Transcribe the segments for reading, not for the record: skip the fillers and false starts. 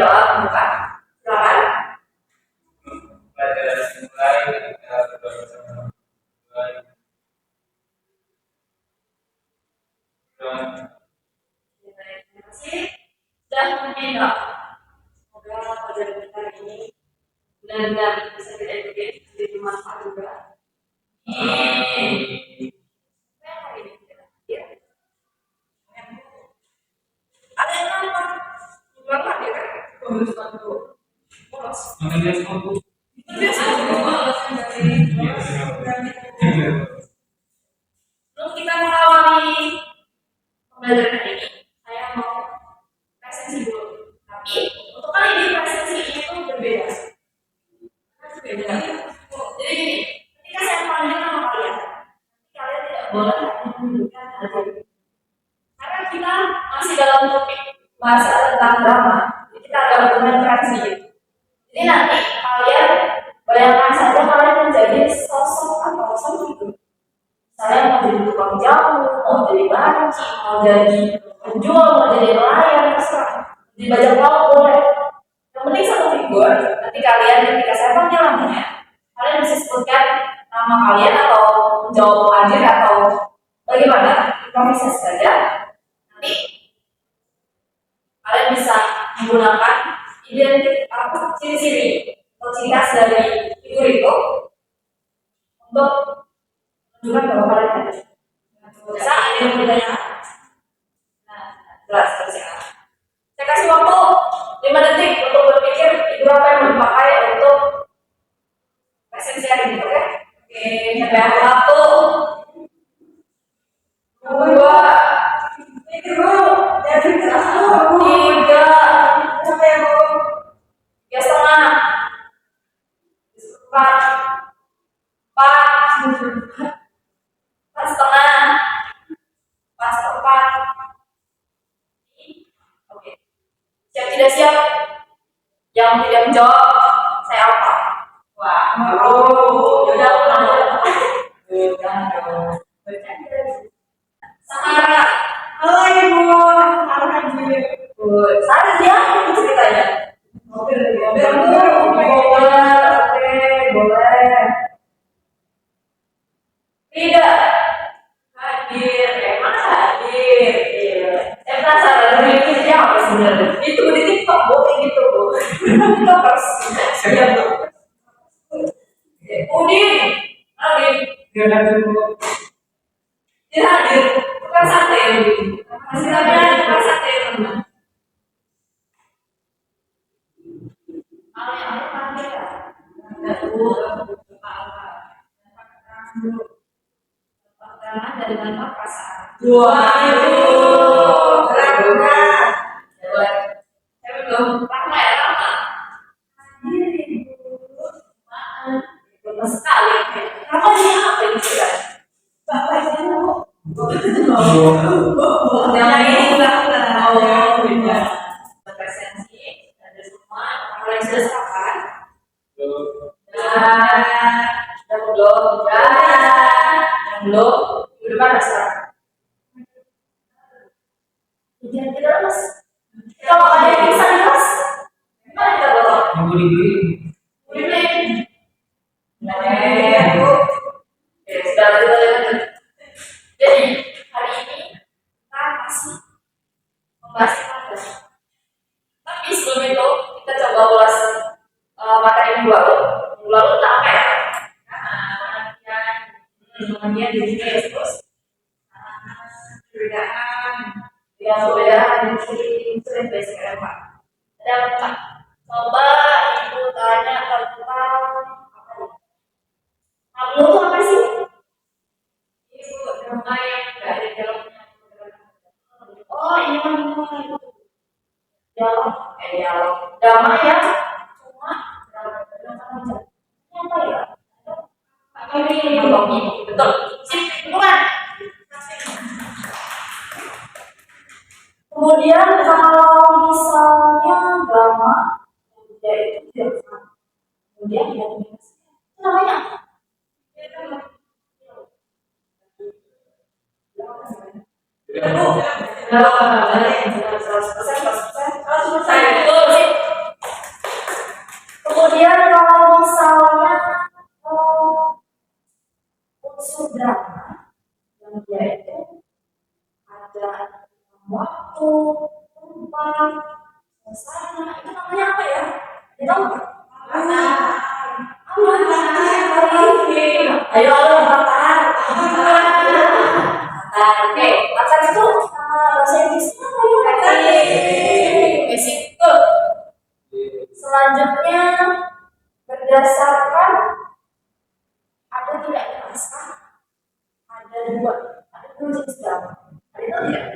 doa pembuka. Silakan. Pelajaran dimulai, kita berdoa bersama. Terima kasih sudah memimpin doa. Semoga pelajaran kita ini benar-benar bisa kita ikuti, jadi bermanfaat juga. Ada yang nampak berapa dia kan? Bonus bantu. Sebelum kita mengawali pembelajaran hari ini, saya mau presensi dulu. Tapi untuk kali ini presensi ini tuh berbeda. Jadi gini, ketika saya panggil nama kalian, kalian tidak boleh menunjukkan hadir. Karena kita masih dalam topik bahasa tentang drama, jadi kita ada konferensi. Jadi nanti kalian bayangkan saja kalian menjadi sosok atau sosok itu. Saya mau jadi tukang jamu, mau jadi banci, mau jadi penjual, mau jadi nelayan, terserah. Di bajak laut boleh. Yang penting satu figur. Nanti kalian ketika saya panggil namanya, kalian bisa sebutkan nama kalian atau menjawab hadir atau bagaimana, improvisasi saja. Nanti kalian bisa menggunakan ciri-ciri atau ciri khas dari figur itu untuk menunjukkan bahwa kalian ada. Bisa ada yang bertanya? Nah, jelas tersiap. Saya kasih waktu 5 detik untuk berpikir figur apa yang mau dipakai untuk presensi hari ini, oke? Oke, sampai 1, 2, siap. Yang tidak menjawab, saya apa? Wah, udah Samara. Halo Ibu, Samara hadir. Saya siapa itu ceritanya? Mobil, boleh. Tidak hadir, emang hadir. Saya penasaran ini siapa sebenarnya? Itu di TikTok, gitu Bu. TikTokers. Udin, dia hadir Bu. Dia hadir, bukan sate ya Bu. Masih ada bukan sate ya teman. Kalau yang aku panggil ya, ada Bu, Pak dari tanpa perasaan. Waduh, keren. Saya belum lama ya, lama. Maaf, belum sekali. Kamu ini apa ini sudah? Bapak ini Bu. Jangan ini bukan. Beda. Presensi ada semua. Kalian sudah sepakat? Belum. Di depan sekarang. Jangan tidak mas. Kalau ada yang bisa mas, gimana kita bawa? Nunggu dibeli. Sudah lanjut. Jadi hari ini kita masih membahas materi. Tapi sebelum itu kita coba ulas materi minggu lalu. Minggu lalu tentang apa ya? Pengertian di sini ya terus. Perbedaan insulin basic Pak. Ada apa? Coba Ibu tanya tentang apa nih? Amlo itu apa sih? Ibu nama yang nggak ada dalamnya. Oh ini mah dialog, damai ya cuma apa ya? Ini betul. Sip, bukan? Kemudian kalau misalnya drama, dia itu tidak sama. Kemudian dia namanya ada waktu, tempat, suasana, itu namanya apa ya? Ada tahu nggak? Aman. Ayo, makan. Oke, makan itu bahasa Inggrisnya apa ya? Basic. Selanjutnya berdasarkan ada tidaknya naskah, ada dua jenis drama. Ada itu tidak?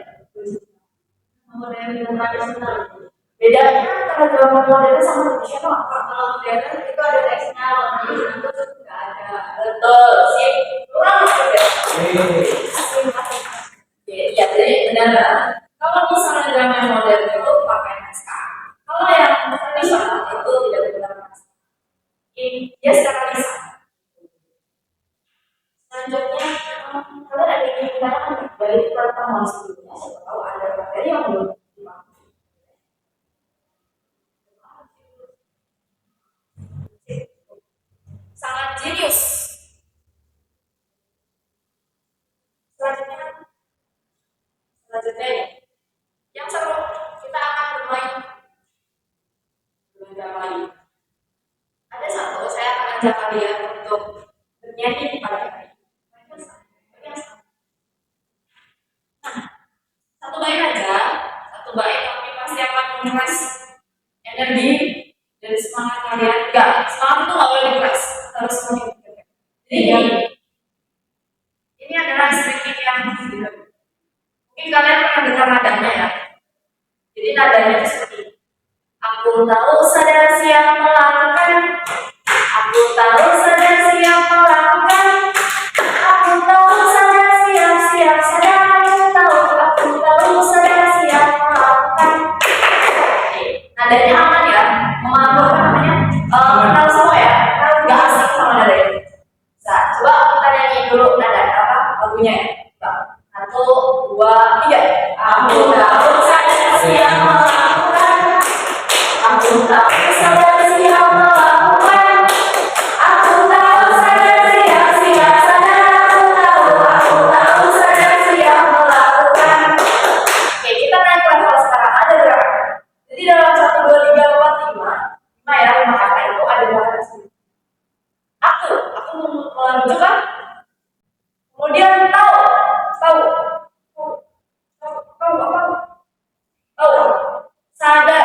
Modern tradisional. Bedanya antara drama modern sama tradisional apa? Kalau modern itu ada teksnya, kalau tradisional itu tidak ada. Betul, sip. Kurang beda. Iya, jadi benar. Kalau misalnya drama modern itu pakai naskah. Kalau yang tradisional itu tidak menggunakan naskah. Dia secara lisan. Selanjutnya, kalian ada yang menggunakan dari pertemuan sebelumnya, siapa tahu ada materi yang belum dipakai. Sangat jenius. Selanjutnya ya, yang seru, kita akan bermain lagi. Ada satu, saya akan ajak kalian untuk bernyanyi di pagi hari. Satu bait aja, tapi pasti akan menguras energi dan semangat kalian. Enggak, semangat itu nggak boleh dikuras, harus meningkatkan. Jadi ini adalah stringing yang mungkin kalian pernah dengar nadanya ya. Jadi nadanya itu seperti ini. Aku tahu sadar siap melakukan. Aku tahu sadar siap melakukan. Aku tahu sadar siap sadar. Aku tahu sadar siap melakukan. Nadanya aman ya, apa namanya? Kenal semua ya, nggak asing sama nada ini. Nah, coba kita nyanyi dulu nada apa lagunya ya. Satu, dua, tiga. Aku tahu sadar siap melakukan. Aku tahu sadar siap melakukan. Aku tahu sadar siap sadar. Aku tahu sadar siap melakukan. Oke, kita naik level sekarang. Ada berapa? Jadi dalam 1, 2, 3, 4, 5 ya, 5 kata itu ada berapa kata? Aku menunjukkan. Kemudian tahu sadar.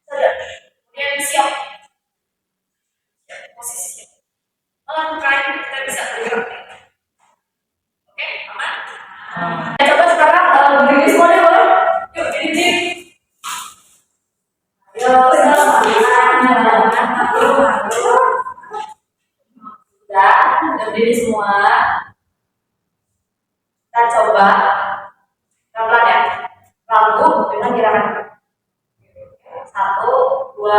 Kemudian siap posisi siap. Melangkah kita bisa bergerak. Oke, aman? Coba sekarang berdiri semua deh, boleh? Yuk, berdiri. Ayo, udah berdiri semua. Kita coba pelan-pelan ya, lagu dengan gerakan. 1, 2,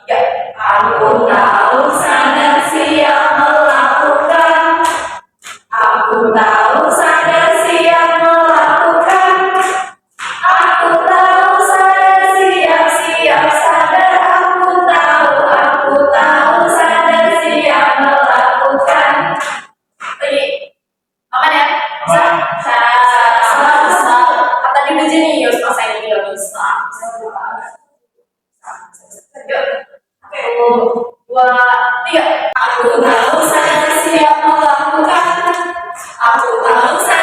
3. Aku tahu sadar siap melakukan. Aku tahu sadar siap melakukan. Aku tahu sadar siap sadar. Aku tahu sadar siap melakukan. Oke, aman ya? Bisa. Kata di jenius, masa ini nggak bisa. Yuk, 1, 2, 3. Aku tahu sadar siap melakukan. Aku tahu sadar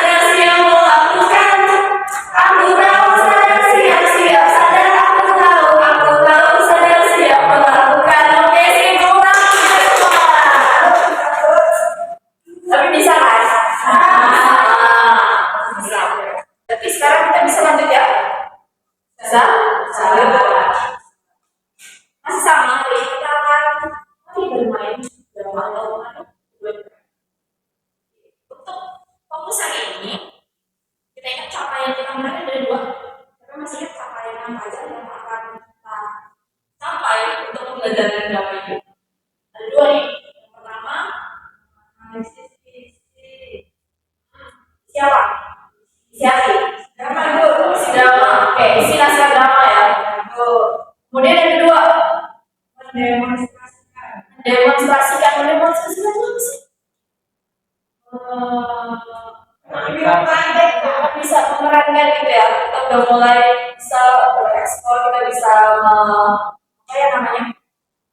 bisa memerankan gitu ya. Kita udah mulai bisa berekspor, kita bisa apa ya namanya?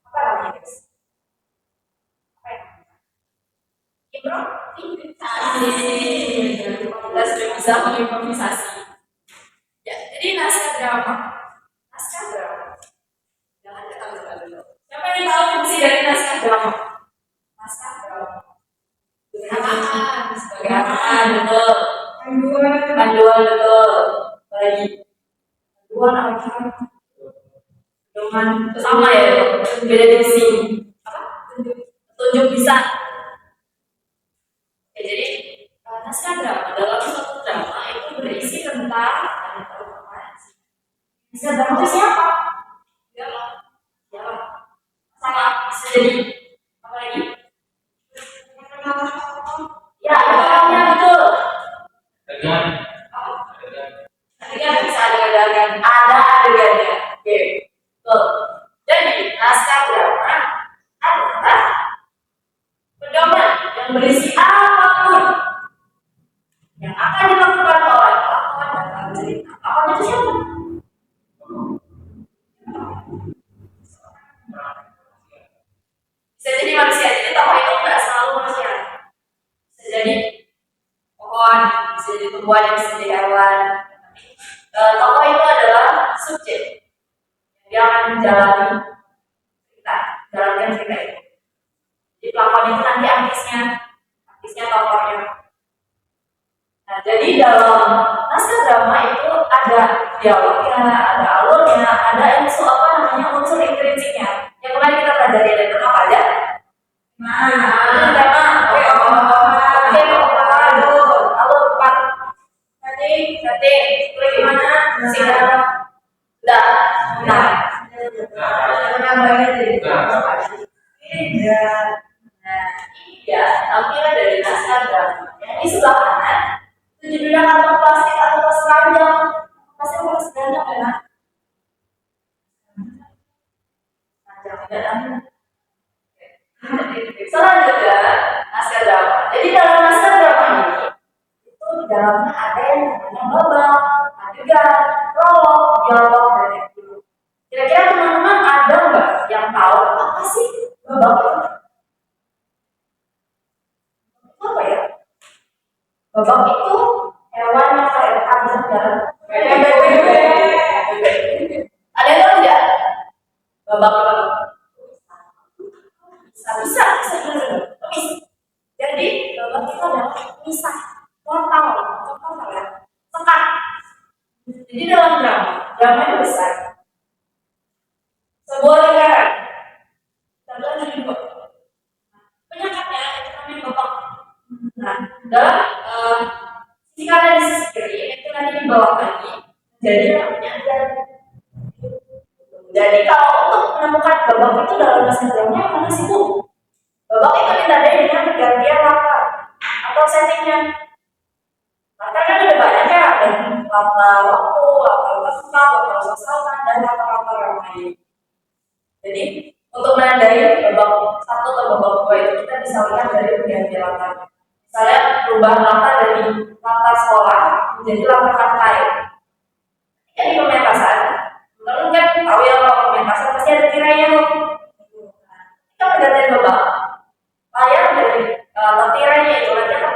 Apa namanya guys? Apa ya? Improvisasi. Kita sudah bisa mengimprovisasi. Ya, jadi naskah drama. Jangan ketawa dulu. Siapa yang tahu fungsi dari naskah drama? Naskah drama. Sebagai apa? Betul. Panduan betul. Lagi. Panduan apa? Dengan sama ya, beda di sini. Apa? Tunjuk bisa. Oke, jadi naskah drama dalam suatu drama itu berisi tentang naskah drama itu siapa? Dialog. Sama bisa jadi apa lagi? Ya, dialognya betul. Adegan bisa ada adegannya. Oke, betul. Jadi naskah drama adalah pedoman yang berisi apapun yang akan dilakukan oleh pelakon dalam cerita. Pelakon itu siapa? Bisa jadi manusia. Jadi tokoh itu nggak selalu manusia. Bisa jadi pohon, bisa jadi tumbuhan, bisa jadi hewan. Tokoh itu adalah subjek. Dia akan menjalani cerita, jalankan cerita itu. Jadi pelakon itu nanti artisnya tokohnya. Nah, jadi dalam naskah drama itu ada dialognya, ada alurnya, ada unsur intrinsiknya. Yang kemarin kita pelajari ada apa aja? Alur 4. Setting, itu gimana? Singkat. Udah. Nah, ini dia tampilan dari naskah drama. Yang di sebelah kanan itu judulnya kantong plastik atau tas keranjang. Pasti tas keranjang ya? Selanjutnya naskah drama. Jadi dalam naskah drama ini itu di dalamnya ada yang namanya babak, adegan, prolog, dialog, dan epilog. Kira-kira teman-teman ada nggak yang tahu apa sih babak itu? Apa ya? Babak itu hewan yang kayak panjang jalan. Ada yang tahu nggak? Babak bisa. Jadi babak itu adalah misah, portal ya, sekat. Jadi dalam drama itu besar. Sebuah lingkaran. Contohnya jadi dua. Penyakitnya itu namanya babak. Nah, dalam sisi kanan dan sisi kiri itu nanti dibawa lagi. Jadi namanya adegan. Jadi kalau untuk menemukan babak itu dalam naskah drama yang mana sih Bu? Babak itu ditandai dengan pergantian latar atau settingnya. Latar kan ada banyak ya, ada latar waktu, latar tempat, latar suasana, dan latar-latar yang lain. Jadi untuk menandai babak 1 atau babak 2 itu kita bisa lihat dari pergantian latar. Misalnya perubahan latar dari latar sekolah menjadi latar pantai. Jadi pementasan, teman-teman kan tahu ya kalau pementasan pasti ada tirainya tuh. Kita pergantian babak. Layar dari tirainya itu nanti akan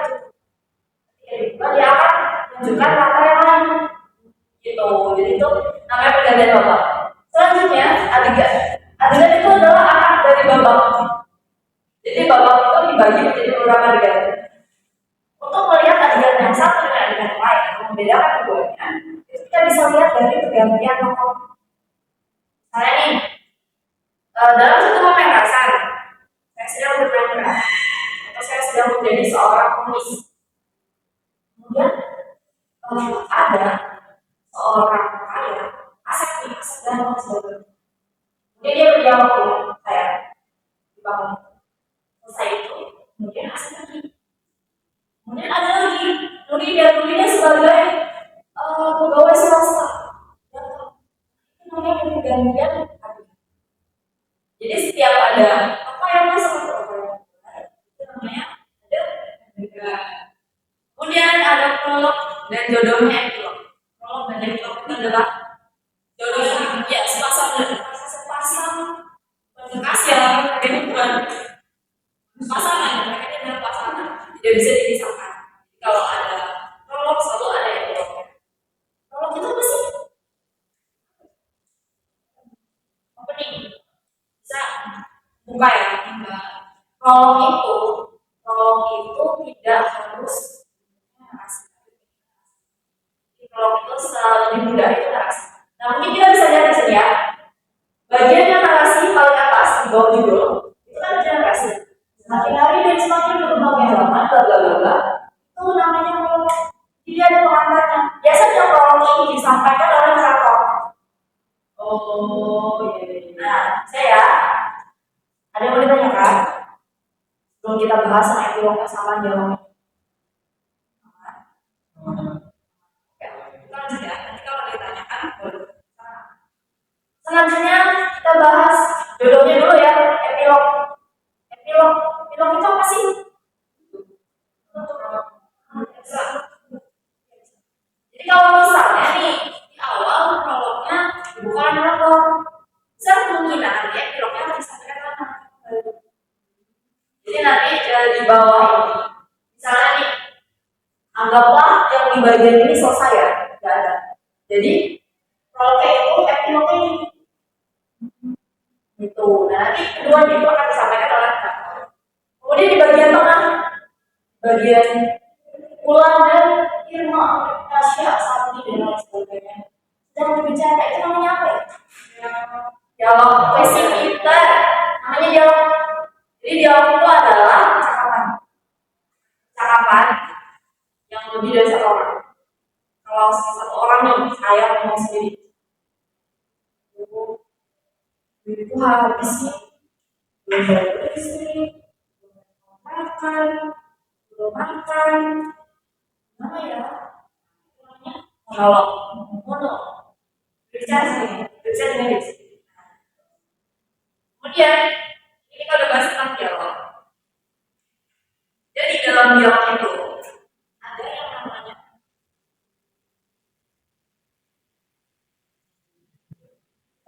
dia akan menunjukkan latar yang lain. Gitu. Jadi itu namanya pergantian babak. Selanjutnya adegan. Adegan itu adalah akar dari babak. Jadi babak itu dibagi menjadi beberapa adegan. Untuk melihat adegan yang satu dengan adegan yang lain, membedakan keduanya, kita bisa lihat dari pergantian tokoh. Misalnya nih, dalam satu pementasan, saya sedang bermain atau saya sedang menjadi seorang komunis. Kemudian ada seorang kaya, asik dan sebagainya. Kemudian dia berdialog dengan saya di bangun. Selesai itu, kemudian asik lagi. Kemudian ada lagi Nuri sebagai pegawai swasta. Itu namanya pergantian adegan. Jadi setiap ada apa yang masuk itu namanya adegan. Kemudian ada prolog dan jodohnya epilog. Prolog dan epilog itu adalah jodohnya, ya sepasang berkasih ya, ini bukan pasangan, mereka ini adalah pasangan, tidak bisa dipisahkan. Kalau ada prolog selalu ada epilog. Prolog itu apa sih? Opening. Bisa buka ya. Prolog itu tidak harus narasi. Prolog itu lebih mudah itu narasi. Nah mungkin kita bisa lihat di sini ya. Bagian yang narasi paling atas di bawah judul itu kan ada narasi. Semakin hari dan semakin berkembangnya zaman, bla bla bla bla. Itu namanya prolog. Jadi ada pengantarnya. Biasanya prolog ini disampaikan oleh narator. Oh iya. Nah, saya ada yang mau ditanyakan? Sebelum kita bahas sama epilognya sama dialognya. Kita lanjut ya. Nanti kalau ada ditanyakan, boleh. Selanjutnya kita bahas jodohnya dulu ya, epilog. Epilog itu apa sih? Jadi kalau misalnya nih di awal prolognya dibuka narator, besar kemungkinan nanti epilognya akan disampaikan oleh narator. Jadi nanti di bawah ini, misalnya nih, anggaplah yang di bagian ini selesai ya, nggak ada. Jadi prolognya itu epilognya ini. Gitu. Nah, nanti keduanya itu akan disampaikan oleh narator. Kemudian di bagian tengah, bagian Ulan dan Irma, Tasya, Sakti dan lain sebagainya. Dan berbicara itu namanya apa ya? Dialog pesimistar. Namanya dialog. Jadi dialog itu adalah cakapan yang lebih dari satu orang. Kalau satu orang nih, saya ngomong sendiri. Itu habis nih, belum bersih, belum makan, mana ya? Monolog, berbicara sendiri. Kemudian ini kalau bahas tentang dialog. Jadi dalam dialog itu ada yang namanya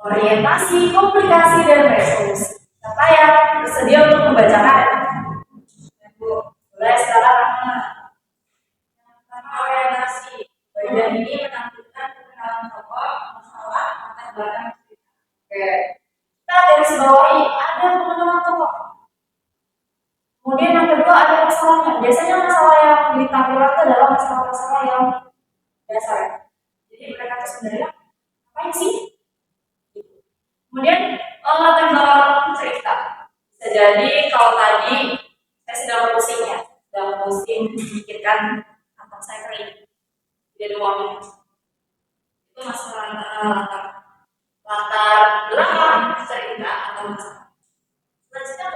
orientasi, komplikasi, dan resolusi. Siapa yang bersedia untuk membacakan? Mulai sekarang. Pertama orientasi. Bagian ini menampilkan perkenalan tokoh, masalah, latar belakang cerita. Oke. Kita garis bawahi ada pengenalan tokoh. Kemudian yang kedua ada masalahnya. Biasanya masalah yang ditampilkan itu adalah masalah-masalah yang dasar. Jadi mereka itu sebenarnya ngapain sih? Kemudian latar belakang cerita. Bisa jadi kalau tadi saya sedang pusing memikirkan atau saya kering. Jadi ada uangnya. Itu masalah latar belakang cerita atau masalah. Selanjutnya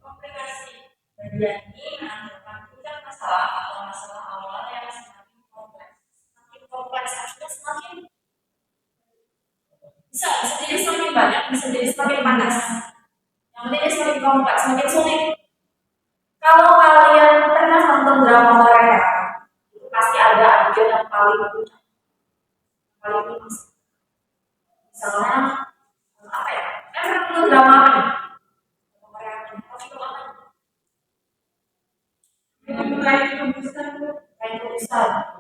komplikasi. Bagian ini menandakan puncak masalah atau masalah awal yang semakin kompleks. Semakin kompleks artinya semakin bisa jadi semakin banyak, bisa jadi semakin panas. Yang penting dia semakin kompleks, semakin sulit. Kalau kalian pernah nonton drama Korea, itu pasti ada adegan yang paling puncak, paling panas. Misalnya apa ya? Pernah nonton drama apa nih? Korea ini, itu apa? Kain tulisan.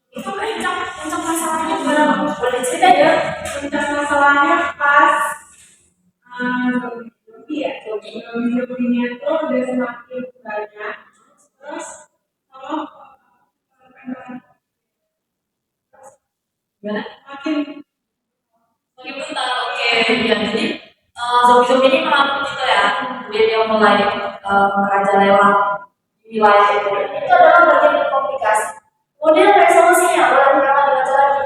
Itu puncak masalahnya gimana? Boleh cerita ya? Puncak masalahnya pas zombie-nya tuh udah semakin banyak. Terus kalau Gimana? makin brutal. Oke, ya jadi zombie ini melakukan itu ya. Kemudian dia mulai merajalela di wilayah itu. Itu adalah bagian komplikasi. Kemudian resolusinya, boleh kita baca lagi.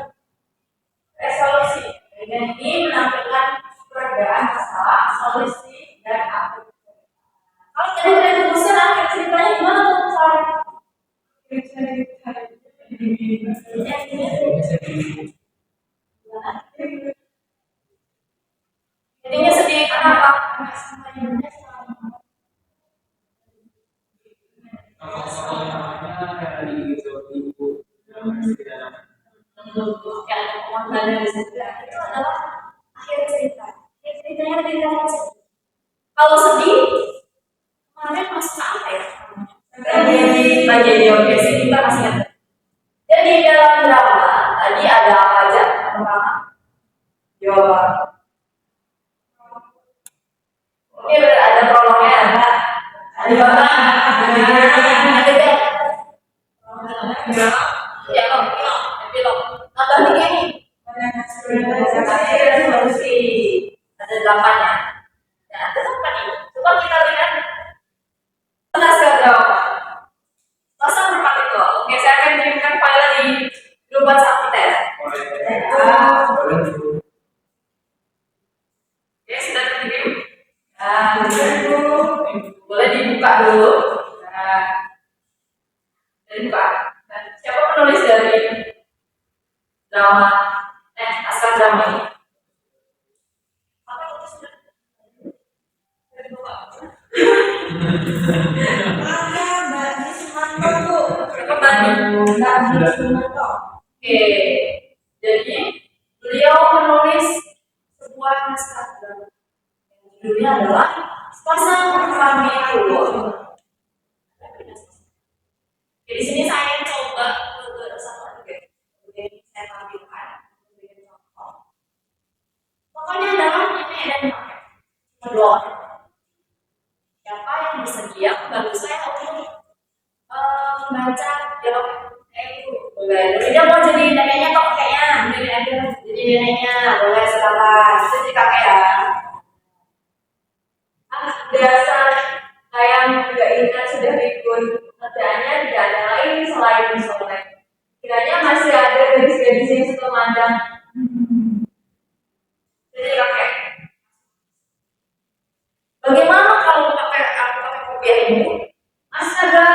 Resolusi. Bagian ini menampilkan perbedaan masalah, solusi, dan akhir. Kalau tadi resolusi, akhir ceritanya gimana tuh misalnya? Jadinya sedih kenapa? tadi itu ibu tidak Yang ada pengorbanan di situ. Itu adalah akhir cerita. Akhir ceritanya lebih dramatis. Kalau sedih, kemarin masuk apa ya? Tragedi. Oke sih kita masih ingat. Jadi dalam drama tadi ada apa aja? Pertama, jawaban. Oke, ada prolognya, ada jawaban, ada ya, epilog. Tambah tiga nih. Ada 8 ya. Nah, tetap kan ini. Coba kita lihat naskah drama. Pasang berapa itu? Oke, saya akan kirimkan file di grup WhatsApp kita ya. Oke, sudah terkirim. Nah, boleh dibuka dulu. Nah, dibuka. Nah, siapa penulis dari drama? Naskah drama ini? Oke, jadi beliau menulis sebuah naskah drama. Judulnya adalah Sepasang Kami Purwo. Di sini saya coba bersama juga. Jadi saya tampilkan contoh. Pokoknya adalah ini dan pakai. Kedua orang. Siapa yang bersedia membantu saya untuk membaca dialog itu? Boleh. Dia mau jadi neneknya atau kakeknya? Jadi neneknya, boleh silakan. Itu jadi kakek ya. Biasa saya juga ingat sudah ikut kerjaannya tidak ada lain selain soleh. Kiranya masih ada gadis-gadis yang suka mandang. Jadi kakek. Bagaimana kalau pakai kopiah ini? Astaga,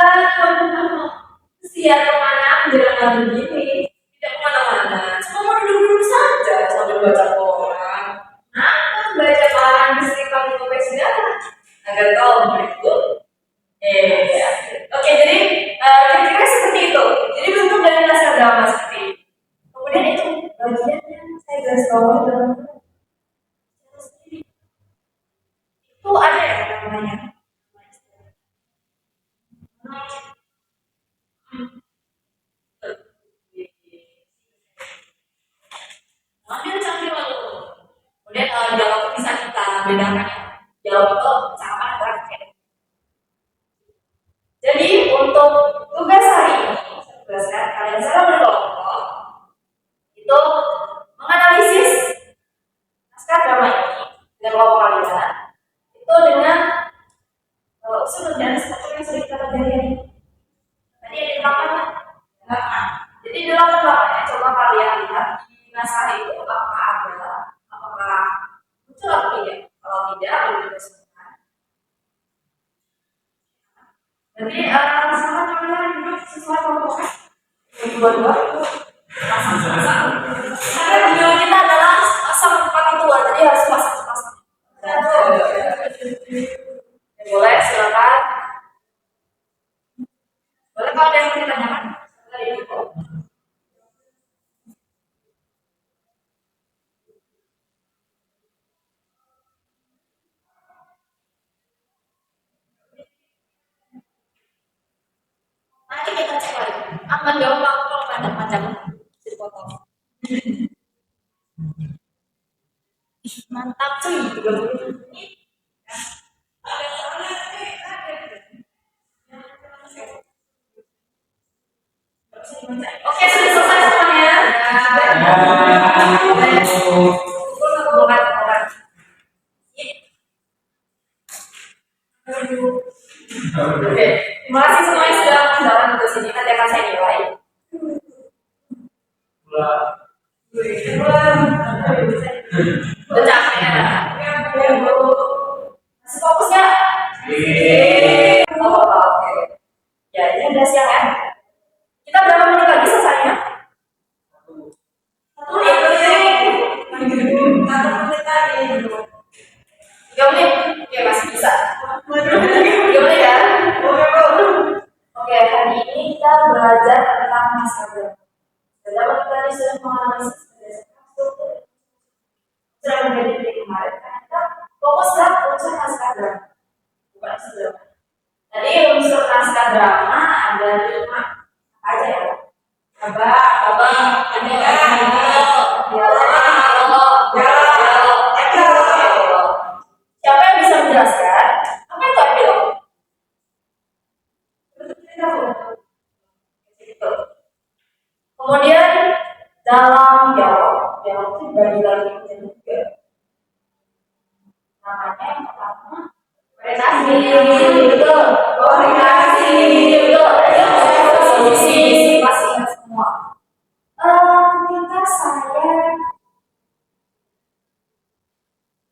kesian kemana menjelang begini? Tidak kemana-mana, cuma mau duduk-duduk saja sambil baca koran. Nah, baca koran di sekitar kopi segala agar kau berikut. Oke, jadi kira-kira seperti itu. Jadi bentuk dari naskah drama seperti ini. Kemudian itu bagiannya saya garis bawahi dalam itu ada ya namanya. Ambil sambil lalu. Kemudian dialog bisa kita bedakan ya. Dialog itu ucapan antara kakek. Jadi untuk tugas hari ini, saya tugaskan kalian secara berkelompok itu menganalisis naskah drama ini dengan kelompok kalian itu dengan unsur dan struktur yang sudah kita pelajari. Tadi ada 8 ya? 8. Jadi 8 coba kalian lihat di naskah itu apakah ada, apakah muncul atau tidak. Kalau tidak, boleh dituliskan. Jadi sama kalian duduk sesuai kelompoknya. Dua-dua itu pasang-pasang. Karena video kita adalah pasang partitur, jadi harus pasang-pasang. Boleh, silakan. Boleh kalau ada yang mau ditanyakan dari ibu. Nanti kita cek lagi. Aman jawab aku kalau panjang-panjang dipotong. Mantap cuy, 30 menit. Oke, sudah selesai semuanya. Oke, terima kasih semua yang sudah menonton untuk sini. Nanti akan saya nilai. Udah capek ya? Masih fokus ya? Oh, oke. Ya, ini udah siang ya. Kita berapa menit lagi selesainya? 1 menit. 3 menit. Oke, masih bisa. 3 menit ya? Oke, hari ini kita belajar tentang naskah. Dalam tadi sudah menganalisis berdasarkan struktur sudah menjadi dari kemarin karena kita fokus ke unsur naskah drama, bukan unsur. Tadi unsur naskah drama ada 5 aja ya. Abang, dialog. Siapa yang bisa menjelaskan apa itu epilog? Kemudian dalam dialog itu dibagi lagi menjadi 3. Namanya yang pertama orientasi, betul. Orientasi, betul. Sisi pasti ingat semua. Ketika saya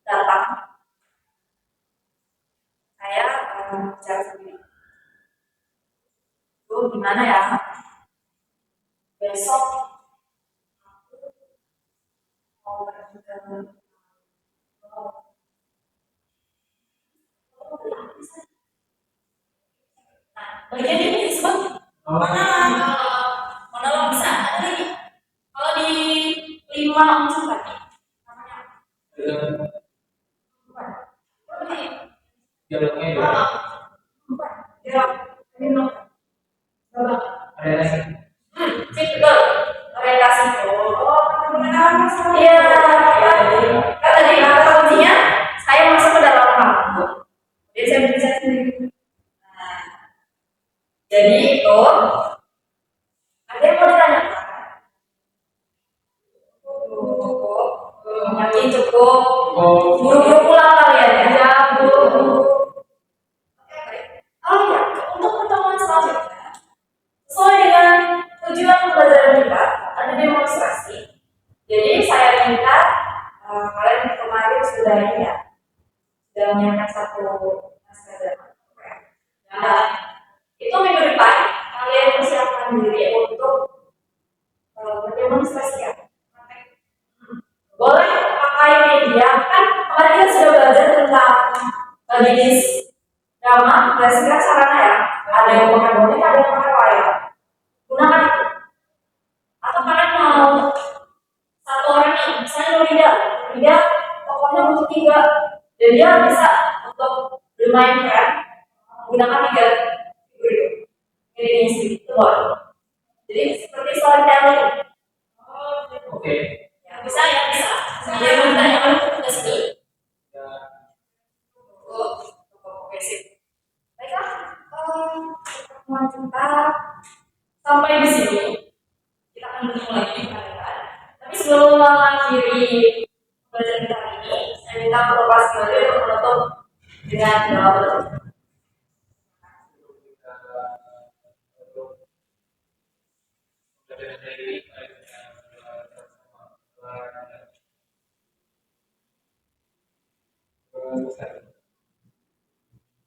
datang, saya bicara sendiri. Itu gimana ya? Besok aku mau pergi ke bagian ini disebut monolog bisa ada lagi. Kalau di 5 unsur tadi namanya dialognya itu ada lagi. Sip, betul. Orientasi. Iya, kan tadi kata kuncinya saya masuk ke dalam kamu. Jadi saya bisa sendiri. Nah, jadi itu ada yang mau ditanyakan? Lagi cukup. Buru-buru pulang kalian ya. Buru-buru. Oh ya, untuk pertemuan selanjutnya sesuai dengan tujuan pembelajaran kita ada demonstrasi. Jadi saya minta kalian kemarin sudah ini ya, sudah menyiapkan satu naskah drama. Nah, itu minggu depan kalian persiapkan diri untuk berdemonstrasi. Boleh pakai media kan kemarin kita sudah belajar tentang jenis drama, berdasarkan sarana ya. Ada yang pakai boneka, ada yang pakai layar. Gunakan itu. Atau kalian mau satu orang nih, misalnya Nurida tokohnya butuh 3 dan dia bisa untuk bermain peran menggunakan 3 figur itu. Ini itu boleh. Jadi seperti storytelling. Oke. Ya bisa ya bisa. Saya mau ditanyakan ke sini. Oke sip. Baiklah, pertemuan kita sampai di sini. Kita akan bertemu lagi di kalian. Tapi sebelum mengakhiri pembelajaran kita hari ini, saya minta Bapak sekalian untuk menutup dengan doa penutup.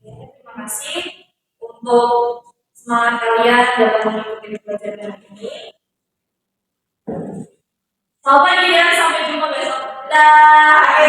Terima kasih untuk semangat kalian dalam mengikuti pembelajaran ini. Selamat pagi dan sampai jumpa besok. Dah.